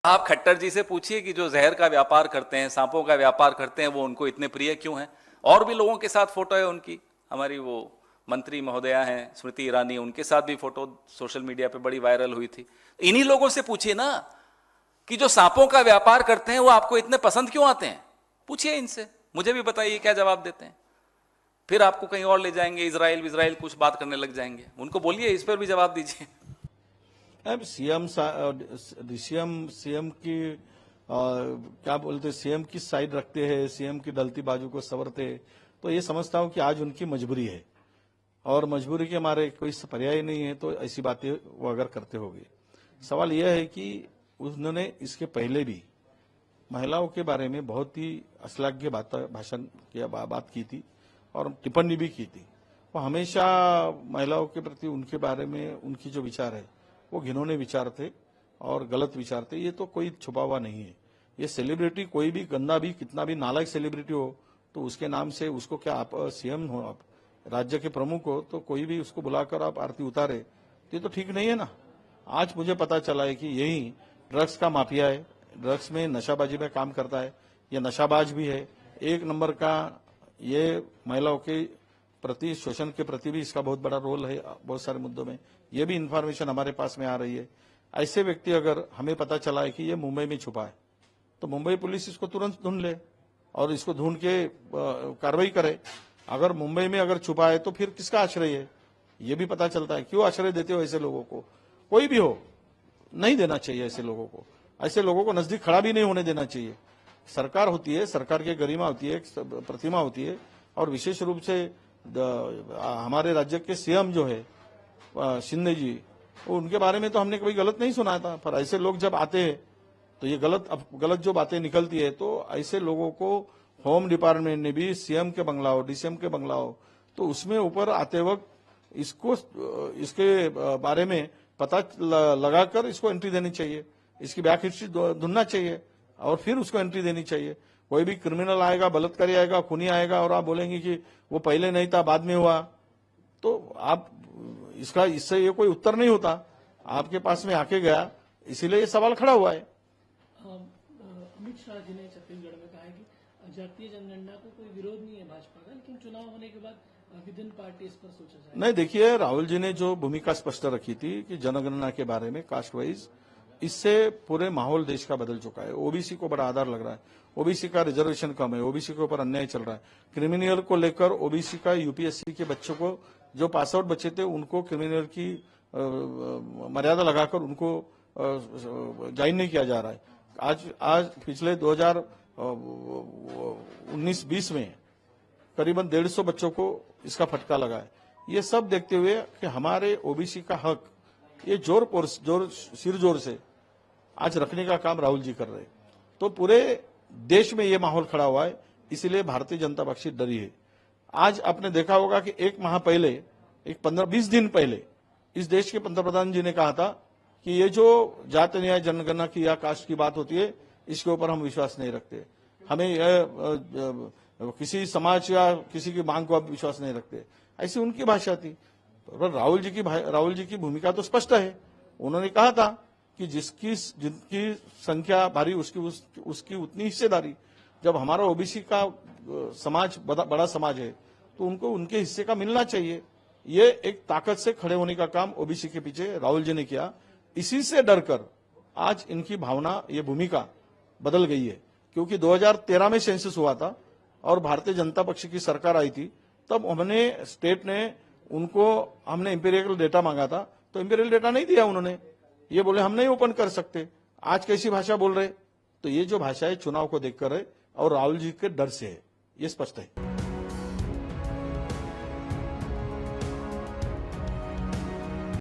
आप खट्टर जी से पूछिए कि जो जहर का व्यापार करते हैं, सांपों का व्यापार करते हैं, वो उनको इतने प्रिय क्यों हैं। और भी लोगों के साथ फोटो है उनकी, हमारी वो मंत्री महोदया हैं स्मृति ईरानी, उनके साथ भी फोटो सोशल मीडिया पे बड़ी वायरल हुई थी। इन्हीं लोगों से पूछिए ना कि जो सांपों का व्यापार करते हैं वो आपको इतने पसंद क्यों आते हैं। पूछिए इनसे, मुझे भी बताइए क्या जवाब देते हैं। फिर आपको कहीं और ले जाएंगे, इजराइल कुछ बात करने लग जाएंगे। उनको बोलिए इस पर भी जवाब दीजिए। अब सीएम की क्या बोलते, सीएम की साइड रखते हैं, सीएम की डलती बाजू को संवरते हैं। तो ये समझता हूं कि आज उनकी मजबूरी है और मजबूरी के हमारे कोई पर्याय नहीं है, तो ऐसी बातें वो अगर करते होंगे। सवाल यह है कि उन्होंने इसके पहले भी महिलाओं के बारे में बहुत ही अश्लाघ्य भाषण की बात की थी और टिप्पणी भी की थी। वो हमेशा महिलाओं के प्रति उनके बारे में उनकी जो विचार है वो घिनौने विचार थे और गलत विचार थे। ये तो कोई छुपा हुआ नहीं है। ये सेलिब्रिटी कोई भी गंदा भी कितना भी नालायक सेलिब्रिटी हो तो उसके नाम से उसको क्या, आप सीएम हो, आप राज्य के प्रमुख हो, तो कोई भी उसको बुलाकर आप आरती उतारे तो ये तो ठीक नहीं है ना। आज मुझे पता चला है कि यही ड्रग्स का माफिया है, ड्रग्स में नशाबाजी में काम करता है, ये नशाबाज भी है, एक नंबर का। ये महिलाओं के प्रति, शोषण के प्रति भी इसका बहुत बड़ा रोल है बहुत सारे मुद्दों में। ये भी इंफॉर्मेशन हमारे पास में आ रही है। ऐसे व्यक्ति अगर हमें पता चला है कि ये मुंबई में छुपा है तो मुंबई पुलिस इसको तुरंत ढूंढ ले और इसको ढूंढ के कार्रवाई करे। अगर मुंबई में अगर छुपा है तो फिर किसका आश्रय है ये भी पता चलता है। क्यों आश्रय देते हो ऐसे लोगों को? कोई भी हो, नहीं देना चाहिए ऐसे लोगों को। ऐसे लोगों को नजदीक खड़ा भी नहीं होने देना चाहिए। सरकार होती है, सरकार की गरिमा होती है, प्रतिमा होती है। और विशेष रूप से हमारे राज्य के सीएम जो है शिंदे जी, उनके बारे में तो हमने कभी गलत नहीं सुना था। पर ऐसे लोग जब आते हैं तो ये गलत जो बातें निकलती है, तो ऐसे लोगों को होम डिपार्टमेंट ने भी सीएम के बंगला हो, डीसीएम के बंगला हो, तो उसमें ऊपर आते वक्त इसके बारे में पता लगाकर इसको एंट्री देनी चाहिए, इसकी बैक हिस्ट्री ढूंढना चाहिए और फिर उसको एंट्री देनी चाहिए। कोई भी क्रिमिनल आएगा, बलात्कारी आएगा, खूनी आएगा और आप बोलेंगे कि वो पहले नहीं था बाद में हुआ, तो आप इससे ये कोई उत्तर नहीं होता। आपके पास में आके गया, इसीलिए ये सवाल खड़ा हुआ है। अमित शाह जी ने छत्तीसगढ़ में कहा है कि जातीय जनगणना को कोई विरोध नहीं है भाजपा का, लेकिन चुनाव होने के बाद विद इन पार्टी इस पर सोचा जाए। नहीं, देखिए, राहुल जी ने जो भूमिका स्पष्ट रखी थी कि जनगणना के बारे में कास्ट वाइज, इससे पूरे माहौल देश का बदल चुका है। ओबीसी को बड़ा आधार लग रहा है, ओबीसी का रिजर्वेशन कम है, ओबीसी के ऊपर अन्याय चल रहा है। क्रिमिनल को लेकर ओबीसी का यूपीएससी के बच्चों को, जो पास आउट बच्चे थे, उनको क्रिमिनल की मर्यादा लगाकर उनको ज्वाइन नहीं किया जा रहा है। आज पिछले 2019-20 में करीबन 150 बच्चों को इसका फटका लगा है। ये सब देखते हुए कि हमारे ओबीसी का हक ये सिर जोर से आज रखने का काम राहुल जी कर रहे हैं। तो पूरे देश में ये माहौल खड़ा हुआ है, इसीलिए भारतीय जनता पार्टी डरी है। आज आपने देखा होगा कि एक माह पहले, एक 15-20 दिन पहले इस देश के पंतप्रधान जी ने कहा था कि ये जो जाति न्याय जनगणना की या कास्ट की बात होती है, इसके ऊपर हम विश्वास नहीं रखते। हमें किसी समाज या किसी की मांग को आप विश्वास नहीं रखते, ऐसी उनकी भाषा थी। राहुल जी की भूमिका तो स्पष्ट है। उन्होंने कहा था कि जिनकी संख्या भारी उसकी उतनी हिस्सेदारी। जब हमारा ओबीसी का समाज बड़ा समाज है तो उनको उनके हिस्से का मिलना चाहिए। ये एक ताकत से खड़े होने का काम ओबीसी के पीछे राहुल जी ने किया। इसी से डरकर आज इनकी भावना, ये भूमिका बदल गई है। क्योंकि 2013 में सेंसस हुआ था और भारतीय जनता पक्ष की सरकार आई थी, तब हमने इंपीरियल डेटा मांगा था, तो इंपीरियल डेटा नहीं दिया उन्होंने। ये बोले हम नहीं ओपन कर सकते। आज कैसी भाषा बोल रहे? तो ये जो भाषा है चुनाव को देखकर है और राहुल जी के डर से है, ये स्पष्ट है।